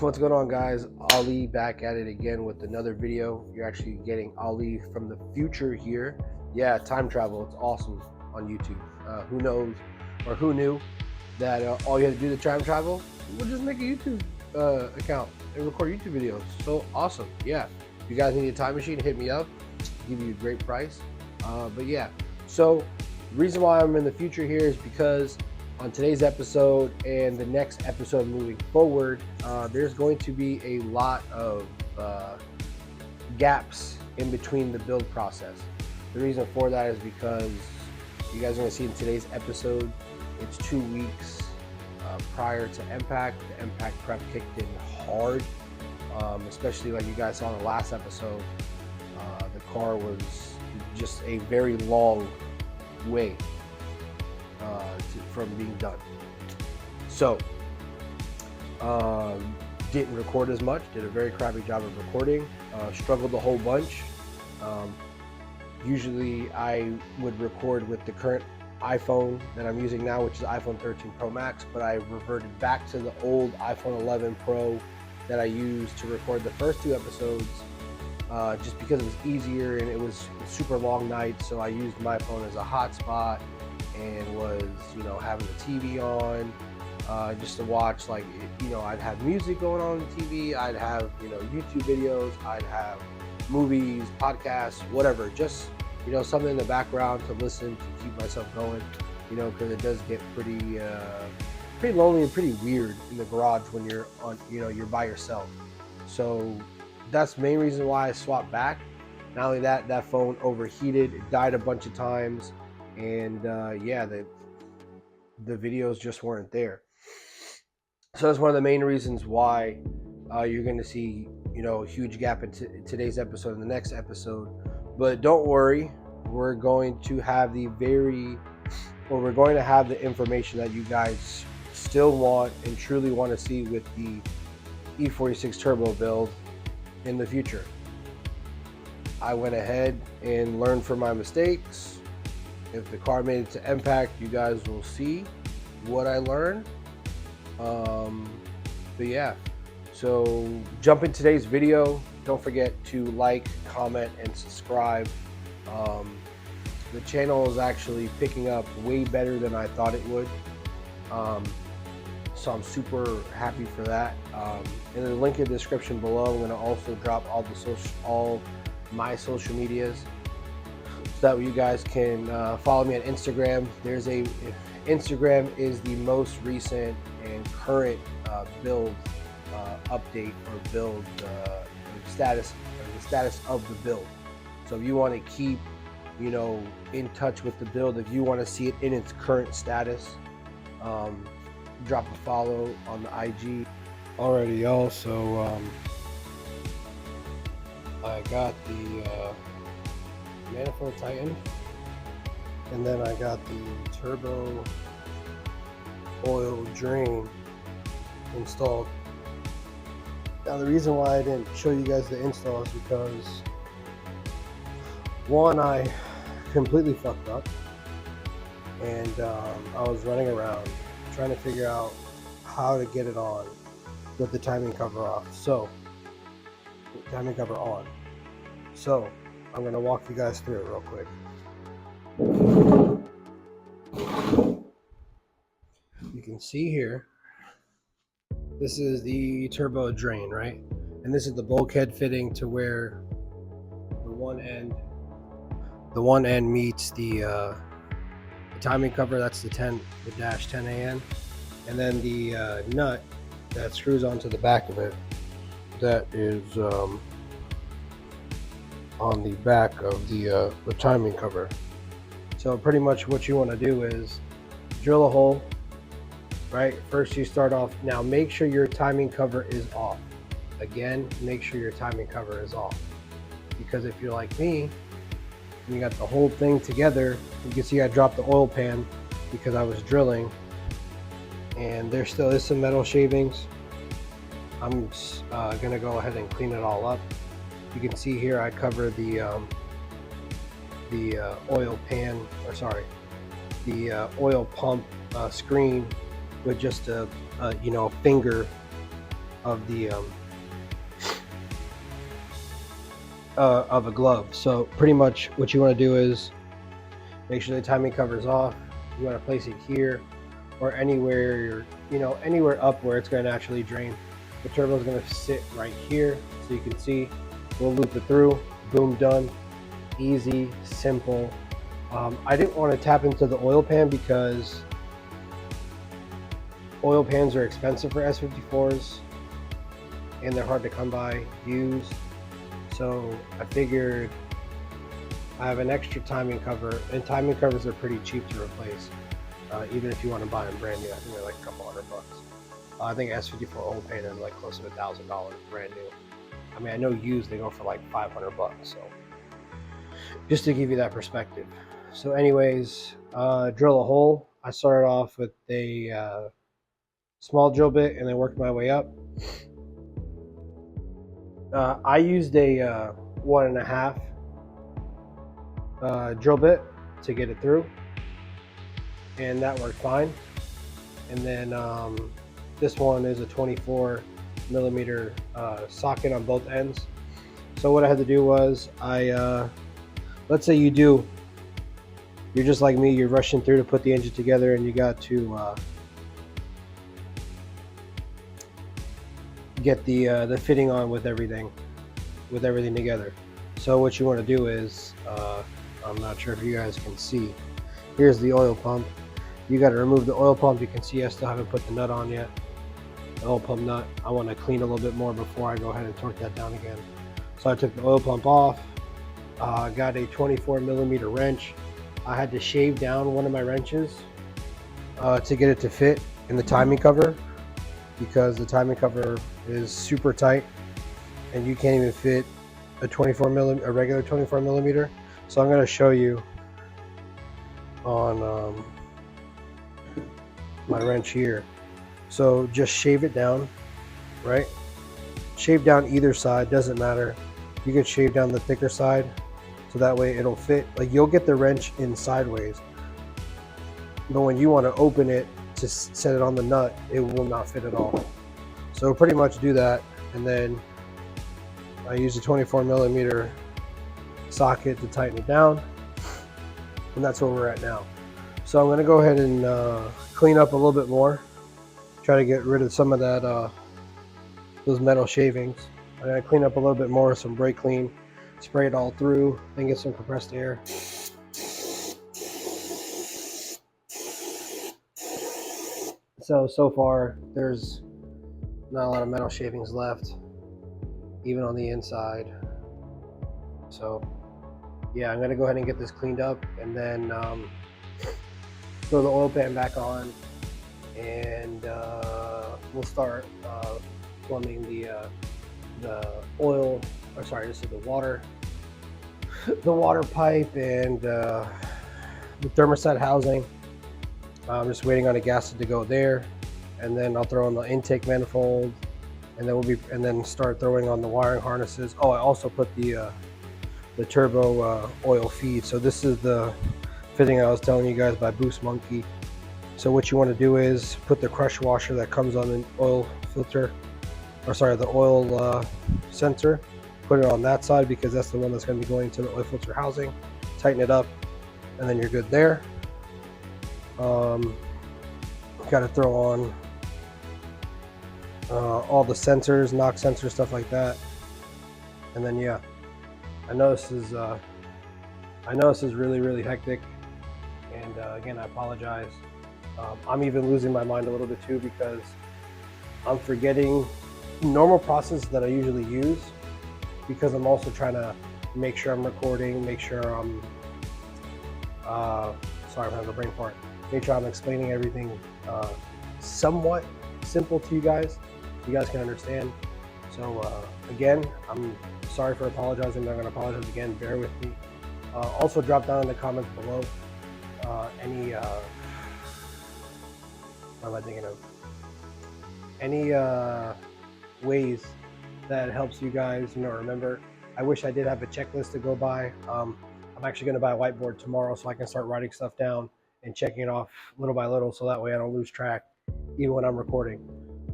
What's going on, guys? Ali back at it again with another video. You're actually getting Ali from the future here. Yeah, time travel. It's awesome on YouTube. Who knows or who knew that all you had to do to time travel? We'll just make a YouTube account and record YouTube videos. So awesome. Yeah. If you guys need a time machine, hit me up. I'll give you a great price. But yeah. So the reason why I'm in the future here is because on today's episode and the next episode moving forward, there's going to be a lot of gaps in between the build process. The reason for that is because you guys are going to see in today's episode, it's 2 weeks prior to MPACT. The MPACT prep kicked in hard, especially like you guys saw in the last episode. The car was just a very long way from being done. So didn't record as much, did a very crappy job of recording, struggled a whole bunch. Usually I would record with the current iPhone that I'm using now, which is iPhone 13 Pro Max, but I reverted back to the old iPhone 11 Pro that I used to record the first 2 episodes, just because it was easier and it was super long nights. So I used my phone as a hotspot and was, having the TV on, just to watch, like, I'd have music going on the TV, I'd have, YouTube videos, I'd have movies, podcasts, whatever, just, something in the background to listen, to keep myself going, because it does get pretty lonely and pretty weird in the garage when you're on, you're by yourself. So that's the main reason why I swapped back. Not only that, that phone overheated, it died a bunch of times, and yeah, the videos just weren't there. So that's one of the main reasons why you're going to see, a huge gap in today's episode and the next episode. But don't worry, we're going to have the information that you guys still want and truly want to see with the E46 turbo build in the future. I went ahead and learned from my mistakes. If the car made it to MPACT, you guys will see what I learned. But yeah, so jump in today's video. Don't forget to like, comment, and subscribe. The channel is actually picking up way better than I thought it would. So I'm super happy for that. In the link in the description below, I'm going to also drop all my social medias, so that way you guys can follow me on Instagram. Instagram is the most recent and current build update or build status, or the status of the build. So if you want to keep, in touch with the build, if you want to see it in its current status, drop a follow on the IG. Alrighty, y'all. So I got the manifold tightened, and then I got the turbo oil drain installed. Now the reason why I didn't show you guys the install is because, one, I completely fucked up, and I was running around trying to figure out how to get it on with the timing cover off. So timing cover on. So I'm going to walk you guys through it real quick. You can see here, this is the turbo drain, right? And this is the bulkhead fitting to where the one end meets the timing cover. That's the dash 10AN, and then the nut that screws onto the back of it, that is on the back of the timing cover. So pretty much what you want to do is drill a hole, right? First you start off, now make sure your timing cover is off. Again, make sure your timing cover is off, because if you're like me and you got the whole thing together, you can see I dropped the oil pan because I was drilling, and there still is some metal shavings. I'm gonna go ahead and clean it all up. You can see here I cover the oil pan, or sorry, the oil pump screen with just a finger of the of a glove. So pretty much what you want to do is make sure the timing cover is off. You want to place it here or anywhere, anywhere up where it's going to naturally drain. The turbo is going to sit right here, so you can see. We'll loop it through. Boom, done. Easy, simple. I didn't want to tap into the oil pan because oil pans are expensive for S54s and they're hard to come by used. So I figured I have an extra timing cover, and timing covers are pretty cheap to replace. Even if you want to buy them brand new, I think they're like a couple $100. I think S54 oil pan is like close to $1,000 brand new. I mean, I know used they go for like $500. So just to give you that perspective. So anyways, drill a hole. I started off with a small drill bit and then worked my way up. I used a 1.5 drill bit to get it through, and that worked fine. And then this one is a 24 millimeter socket on both ends. So what I had to do was let's say you're just like me, you're rushing through to put the engine together, and you got to get the fitting on with everything together. So what you want to do is, I'm not sure if you guys can see, here's the oil pump. You got to remove the oil pump. You can see I still haven't put the nut on yet, the oil pump nut. I want to clean a little bit more before I go ahead and torque that down again. So I took the oil pump off, got a 24 millimeter wrench. I had to shave down one of my wrenches to get it to fit in the timing cover, because the timing cover is super tight and you can't even fit a regular 24 millimeter. So I'm going to show you on my wrench here. So just shave it down, right? Shave down either side, doesn't matter. You can shave down the thicker side so that way it'll fit. Like, you'll get the wrench in sideways, but when you want to open it to set it on the nut, it will not fit at all. So pretty much do that, and then I use a 24 millimeter socket to tighten it down, and that's where we're at now. So I'm going to go ahead and clean up a little bit more, try to get rid of some of that those metal shavings. I'm going to clean up a little bit more with some brake clean, spray it all through, then get some compressed air. So far there's not a lot of metal shavings left, even on the inside. So yeah, I'm going to go ahead and get this cleaned up, and then throw the oil pan back on, and we'll start plumbing the oil, or sorry, this is the water pipe and the thermostat housing. I'm just waiting on a gasket to go there, and then I'll throw on the intake manifold, and then start throwing on the wiring harnesses. Oh, I also put the turbo oil feed. So this is the fitting I was telling you guys by Boost Monkey. So what you want to do is put the crush washer that comes on the oil filter, or sorry, the oil sensor, put it on that side because that's the one that's going to be going to the oil filter housing. Tighten it up, and then you're good there. Got to throw on all the sensors, knock sensors, stuff like that, and then yeah, I know this is really hectic, and again, I apologize. I'm even losing my mind a little bit too, because I'm forgetting normal process that I usually use, because I'm also trying to make sure I'm recording, make sure I'm sorry, I'm having a brain fart. Make sure I'm explaining everything somewhat simple to you guys, so you guys can understand. So again, I'm sorry for apologizing, but I'm going to apologize again. Bear with me. Also, drop down in the comments below any what am I thinking of? Any ways that helps you guys, remember. I wish I did have a checklist to go by. I'm actually going to buy a whiteboard tomorrow so I can start writing stuff down and checking it off little by little, so that way I don't lose track even when I'm recording.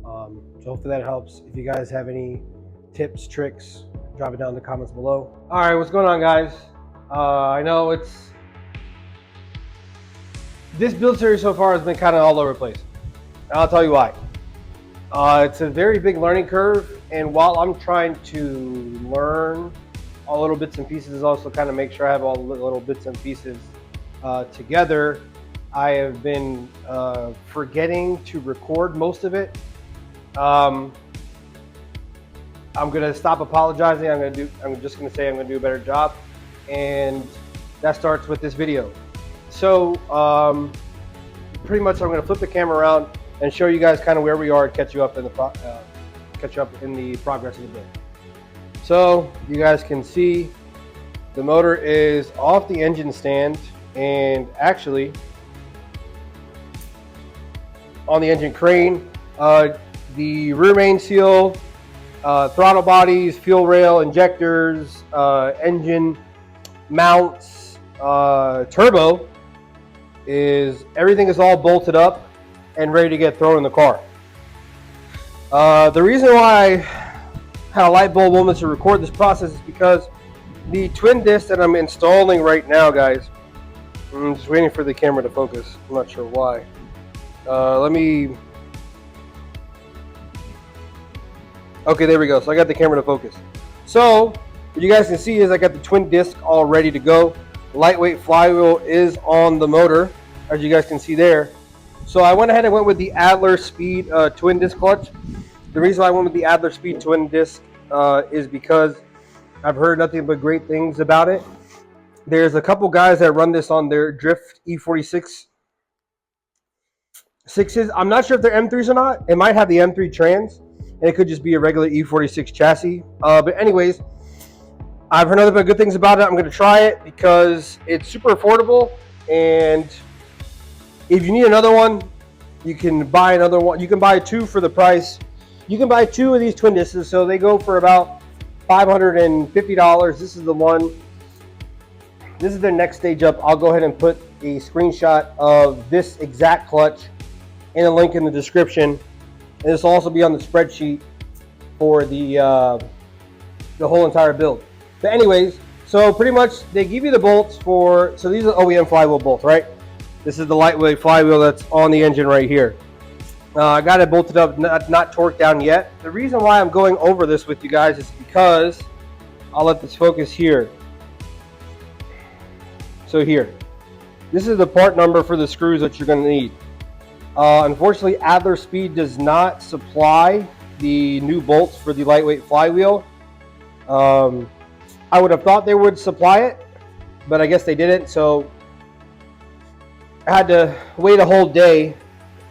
So hopefully that helps. If you guys have any tips, tricks, drop it down in the comments below. All right, what's going on, guys? I know this build series so far has been kind of all over the place. And I'll tell you why. It's a very big learning curve, and while I'm trying to learn all little bits and pieces, also kind of make sure I have all the little bits and pieces together, I have been forgetting to record most of it. I'm gonna stop apologizing. I'm just gonna say I'm gonna do a better job, and that starts with this video. So pretty much I'm gonna flip the camera around and show you guys kind of where we are and catch you up in the progress of the build. So you guys can see the motor is off the engine stand and actually on the engine crane. The rear main seal, throttle bodies, fuel rail, injectors, engine mounts, turbo everything is all bolted up and ready to get thrown in the car. The reason why I had a light bulb moment to record this process is because the twin disc that I'm installing right now, guys, I'm just waiting for the camera to focus. I'm not sure why. Okay, there we go. So I got the camera to focus. So what you guys can see is I got the twin disc all ready to go. Lightweight flywheel is on the motor, as you guys can see there. So I went ahead and went with the Adler Speed twin disc clutch. The reason why I went with the Adler Speed twin disc is because I've heard nothing but great things about it. There's a couple guys that run this on their Drift E46 6s. I'm not sure if they're M3s or not. It might have the M3 trans, and it could just be a regular E46 chassis. But anyways, I've heard nothing but good things about it. I'm going to try it because it's super affordable, and if you need another one, you can buy another one. You can buy two for the price. You can buy two of these twin discs, so they go for about $550. This is the one. This is their next stage up. I'll go ahead and put a screenshot of this exact clutch and a link in the description. And this will also be on the spreadsheet for the whole entire build. But anyways, so pretty much they give you the bolts for, so these are OEM flywheel bolts, right? This is the lightweight flywheel that's on the engine right here. I got it bolted up, not torqued down yet. The reason why I'm going over this with you guys is because, I'll let this focus here. So here, this is the part number for the screws that you're going to need. Unfortunately, Adler Speed does not supply the new bolts for the lightweight flywheel. I would have thought they would supply it, but I guess they didn't. So I had to wait a whole day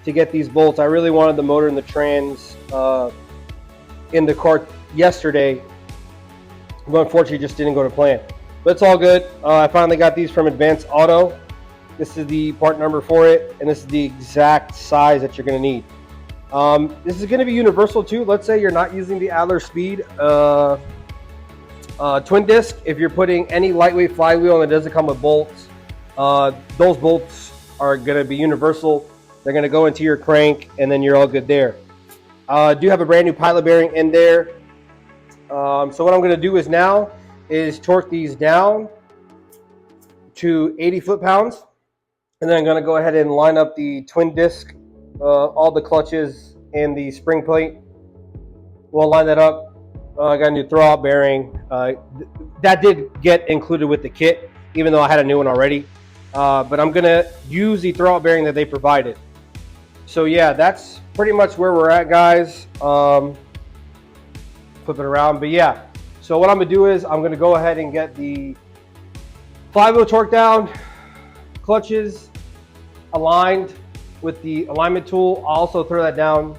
to get these bolts. I really wanted the motor and the trans in the car yesterday, but unfortunately just didn't go to plan. But it's all good. I finally got these from Advanced Auto. This is the part number for it, and this is the exact size that you're going to need. This is going to be universal too. Let's say you're not using the Adler Speed twin disc. If you're putting any lightweight flywheel and it doesn't come with bolts, those bolts are going to be universal. They're going to go into your crank, and then you're all good there. I do have a brand new pilot bearing in there. So what I'm going to do is torque these down to 80 foot-pounds, and then I'm going to go ahead and line up the twin disc, all the clutches and the spring plate. We'll line that up. I got a new throwout bearing. That did get included with the kit, even though I had a new one already. But I'm going to use the throwout bearing that they provided. So yeah, that's pretty much where we're at, guys. Flip it around. But yeah, so what I'm going to do is I'm going to go ahead and get the flywheel torqued down, clutches aligned with the alignment tool. I'll also throw that down.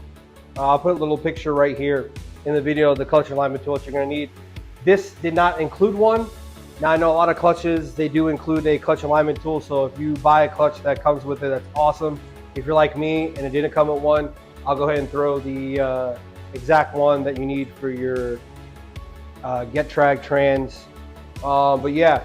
I'll put a little picture right here in the video of the clutch alignment tool that you're going to need. This did not include one. Now I know a lot of clutches, they do include a clutch alignment tool, so if you buy a clutch that comes with it, that's awesome. If you're like me and it didn't come with one, I'll go ahead and throw the exact one that you need for your get trag trans. But yeah,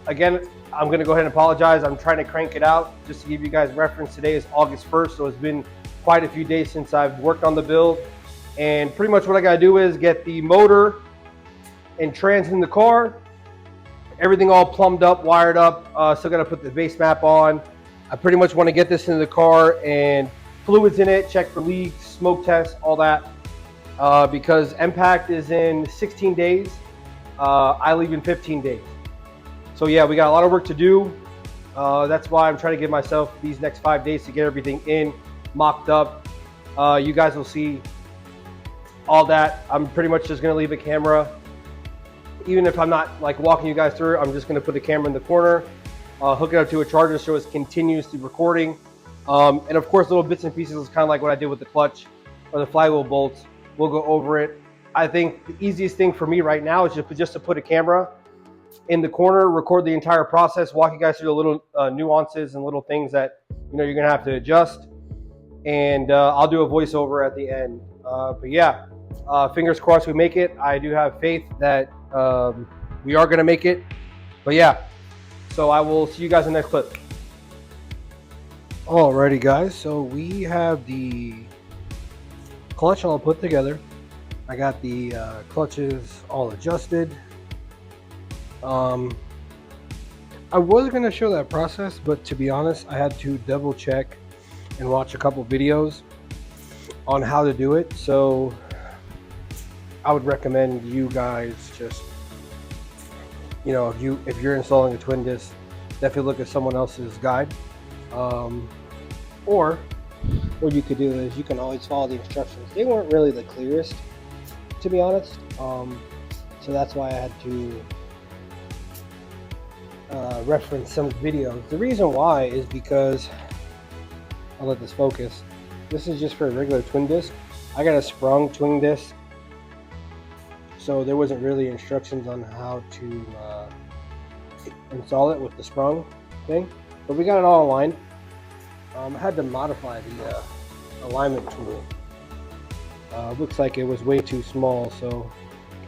again, I'm going to go ahead and apologize. I'm trying to crank it out just to give you guys reference. Today is August 1st, so it's been quite a few days since I've worked on the build, and pretty much what I gotta do is get the motor and trans in the car, everything all plumbed up, wired up. Still gotta put the base map on. I pretty much want to get this into the car and fluids in it, check for leaks, smoke tests, all that. Because MPACT is in 16 days. I leave in 15 days. So yeah, we got a lot of work to do. That's why I'm trying to give myself these next 5 days to get everything in, mocked up. You guys will see all that. I'm pretty much just gonna leave a camera. Even if I'm not like walking you guys through, I'm just gonna put the camera in the corner, hook it up to a charger so it's continuously recording. And of course, little bits and pieces is kind of like what I did with the clutch or the flywheel bolts. We'll go over it. I think the easiest thing for me right now is just to put a camera in the corner, record the entire process, walk you guys through the little nuances and little things that you're gonna have to adjust, and I'll do a voiceover at the end. But yeah, fingers crossed we make it. I do have faith that we are gonna make it. But yeah, so I will see you guys in the next clip. Alrighty guys, so we have the clutch all put together. I got the clutches all adjusted. I was going to show that process, but to be honest, I had to double check and watch a couple videos on how to do it. So I would recommend you guys just, if you're installing a twin disc, definitely look at someone else's guide. Or what you could do is you can always follow the instructions. They weren't really the clearest, to be honest. So that's why I had to reference some videos. The reason why is because, I'll let this focus. This is just for a regular twin disc. I got a sprung twin disc, so there wasn't really instructions on how to install it with the sprung thing, but we got it all aligned. I had to modify the alignment tool. Looks like it was way too small, so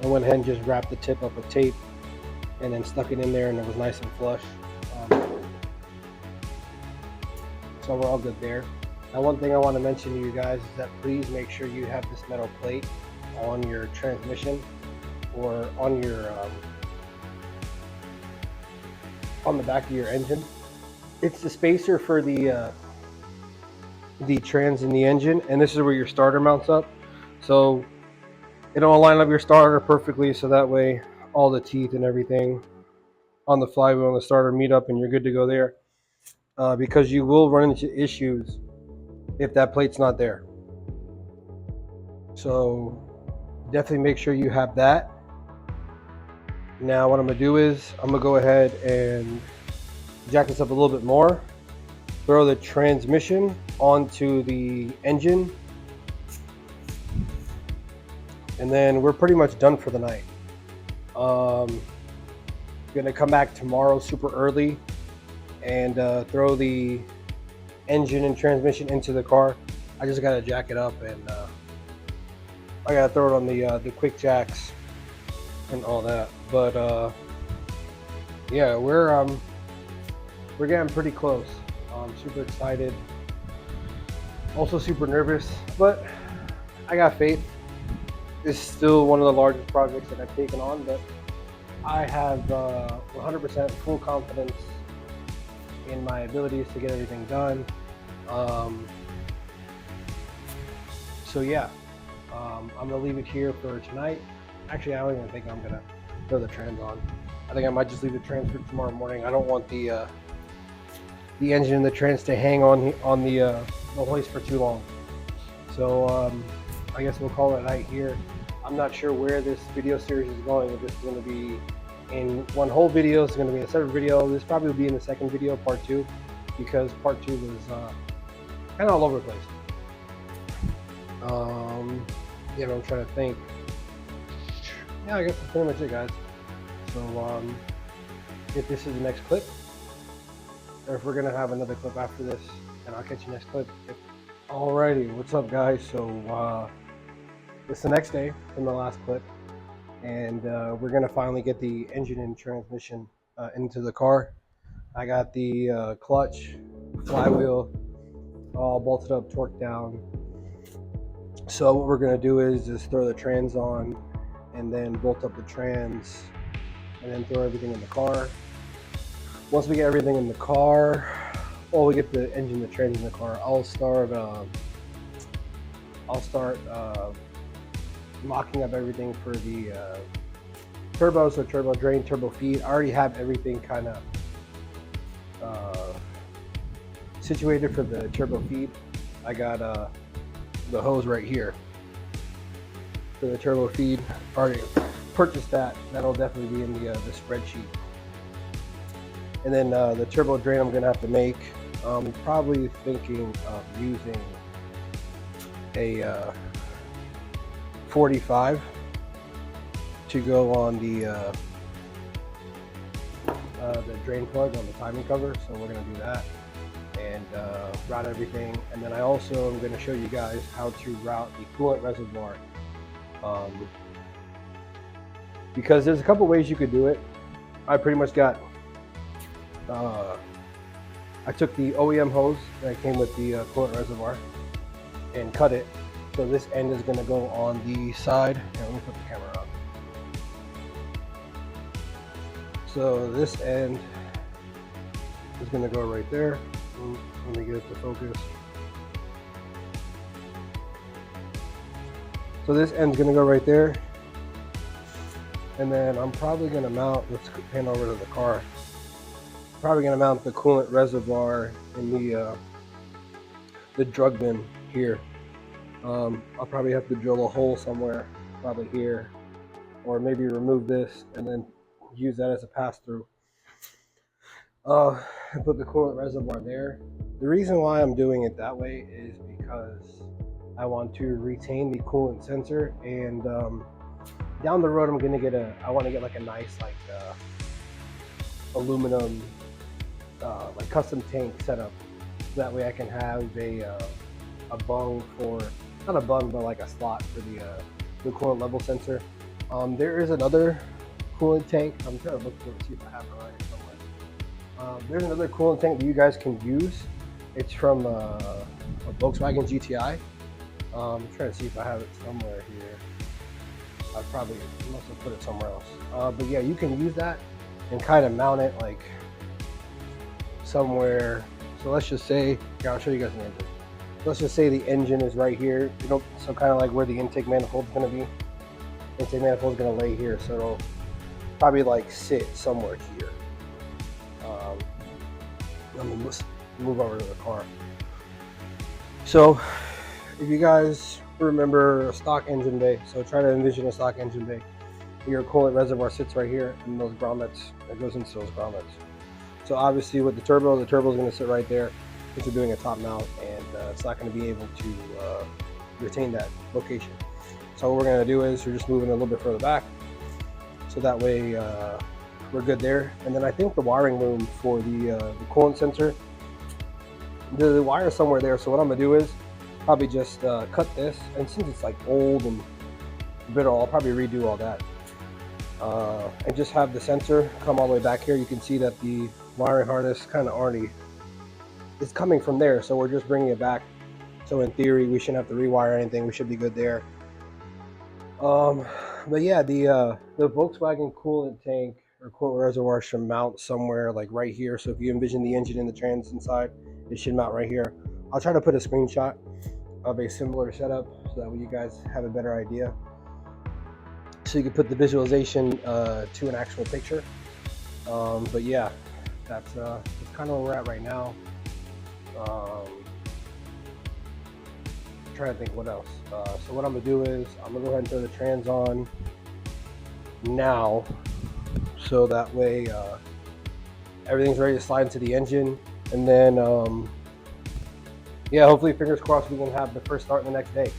I went ahead and just wrapped the tip up with tape and then stuck it in there, and it was nice and flush. So we're all good there. Now, one thing I want to mention to you guys is that please make sure you have this metal plate on your transmission or on your on the back of your engine. It's the spacer for the trans in the engine, and this is where your starter mounts up. So it'll line up your starter perfectly, so that way all the teeth and everything on the flywheel and the starter meet up and you're good to go there. Because you will run into issues if that plate's not there. So definitely make sure you have that. Now what I'm gonna do is I'm gonna go ahead and jack this up a little bit more, throw the transmission onto the engine, and then we're pretty much done for the night. Gonna come back tomorrow super early and throw the engine and transmission into the car. I just gotta jack it up, and I gotta throw it on the quick jacks and all that. But yeah, we're getting pretty close. I'm super excited, also super nervous, but I got faith. This is still one of the largest projects that I've taken on, but I have 100% full confidence in my abilities to get everything done. So yeah, I'm gonna leave it here for tonight. Actually, I don't even think I'm gonna throw the trans on. I think I might just leave the trans for tomorrow morning. I don't want the engine and the trans to hang on the hoist for too long. So I guess we'll call it a night here. I'm not sure where this video series is going. If this is going to be in one whole video, it's going to be a separate video. This probably will be in the second video, part 2, because part 2 was kind of all over the place. Yeah, I'm trying to think. Yeah, I guess that's pretty much it, guys. So if this is the next clip, or if we're gonna have another clip after this, and I'll catch you next clip. Alrighty, what's up, guys? So it's the next day from the last clip, and we're gonna finally get the engine and transmission into the car. I got the clutch, flywheel all bolted up, torqued down, So what we're gonna do is just throw the trans on and then bolt up the trans and then throw everything in the car. Once we get everything in the car, well, we get the engine, the trans in the car, I'll start mocking up everything for the turbo, so turbo drain, turbo feed. I already have everything kind of situated for the turbo feed. I got the hose right here for the turbo feed. Already purchased that. That'll definitely be in the spreadsheet. And then the turbo drain I'm gonna have to make. Probably thinking of using a 45 to go on the drain plug on the timing cover. So we're gonna do that and route everything. And then I also am gonna show you guys how to route the coolant reservoir. Because there's a couple ways you could do it. I pretty much got, I took the OEM hose that came with the coolant reservoir and cut it. So this end is gonna go on the side. Here, let me put the camera on. So this end is gonna go right there. Let me get it to focus. So this end's gonna go right there. And then I'm probably gonna mount, let's pan over to the car. Probably gonna mount the coolant reservoir in the drug bin here. I'll probably have to drill a hole somewhere, probably here, or maybe remove this and then use that as a pass-through. And put the coolant reservoir there. The reason why I'm doing it that way is because I want to retain the coolant sensor, and down the road I want to get like a nice like aluminum like custom tank setup. So that way I can have a bung for, not a bung, but like a slot for the coolant level sensor. There is another coolant tank. I'm trying to look for it, see if I have it right somewhere. There's another coolant tank that you guys can use. It's from a Volkswagen GTI. I'm trying to see if I have it somewhere here. I probably must have put it somewhere else. But yeah, you can use that and kind of mount it like somewhere. So let's just say, yeah, I'll show you guys the engine. Let's just say the engine is right here. So kind of like where the intake manifold is going to be. Intake manifold is going to lay here, so it'll probably like sit somewhere here. Let me move over to the car. So if you guys remember a stock engine bay, so try to envision a stock engine bay. Your coolant reservoir sits right here, and those grommets, it goes into those grommets. So obviously with the turbo is going to sit right there since you're doing a top mount, and it's not going to be able to retain that location. So what we're going to do is we're just moving a little bit further back, so that way we're good there. And then I think the wiring loom for the coolant sensor, the wire is somewhere there. So what I'm going to do is probably just cut this, and since it's like old and brittle, I'll probably redo all that. And just have the sensor come all the way back here. You can see that the wiring harness kind of already is coming from there, so we're just bringing it back. So in theory, we shouldn't have to rewire anything. We should be good there. But yeah, the Volkswagen coolant tank or coolant reservoir should mount somewhere like right here. So if you envision the engine and the trans inside, it should mount right here. I'll try to put a screenshot of a similar setup so that way you guys have a better idea, so you can put the visualization to an actual picture. But yeah, that's kind of where we're at right now. Trying to think what else. So what I'm gonna do is I'm gonna go ahead and throw the trans on now, so that way everything's ready to slide into the engine. And then yeah, hopefully, fingers crossed, we can have the first start the next day.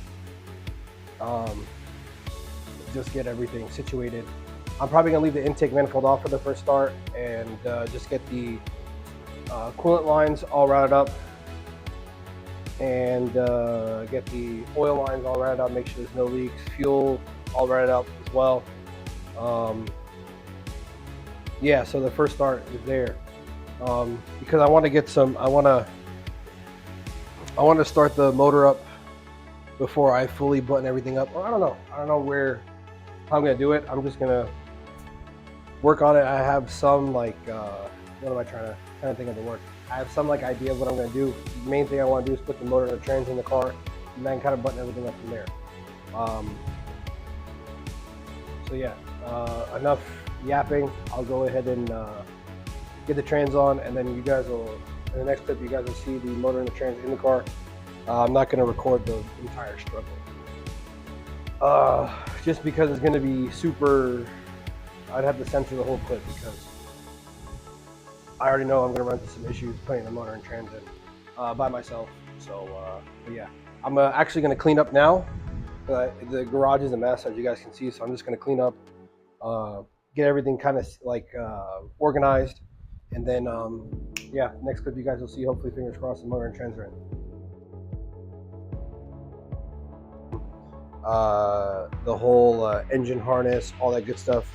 Just get everything situated. I'm probably gonna leave the intake manifold off for the first start, and just get the coolant lines all routed up, and get the oil lines all routed up, make sure there's no leaks, fuel all routed up as well. Yeah, so the first start is there, because I want to get some, I want to start the motor up before I fully button everything up. Or I don't know how I'm gonna do it. I'm just gonna work on it. I have some like what am I trying to think of the word? I have some like idea of what I'm gonna do. The main thing I want to do is put the motor and the trans in the car, and then kind of button everything up from there. So yeah, enough yapping. I'll go ahead and get the trans on, and then you guys will, in the next clip, you guys will see the motor and the trans in the car. I'm not going to record the entire struggle, just because it's going to be super. I'd have to censor the whole clip because I already know I'm going to run into some issues putting the motor and trans in by myself. So, but yeah, I'm actually going to clean up now. The garage is a mess, as you guys can see, so I'm just going to clean up, get everything kind of like organized, and then yeah, next clip you guys will see, hopefully, fingers crossed, the motor and trans are in. The whole engine harness, all that good stuff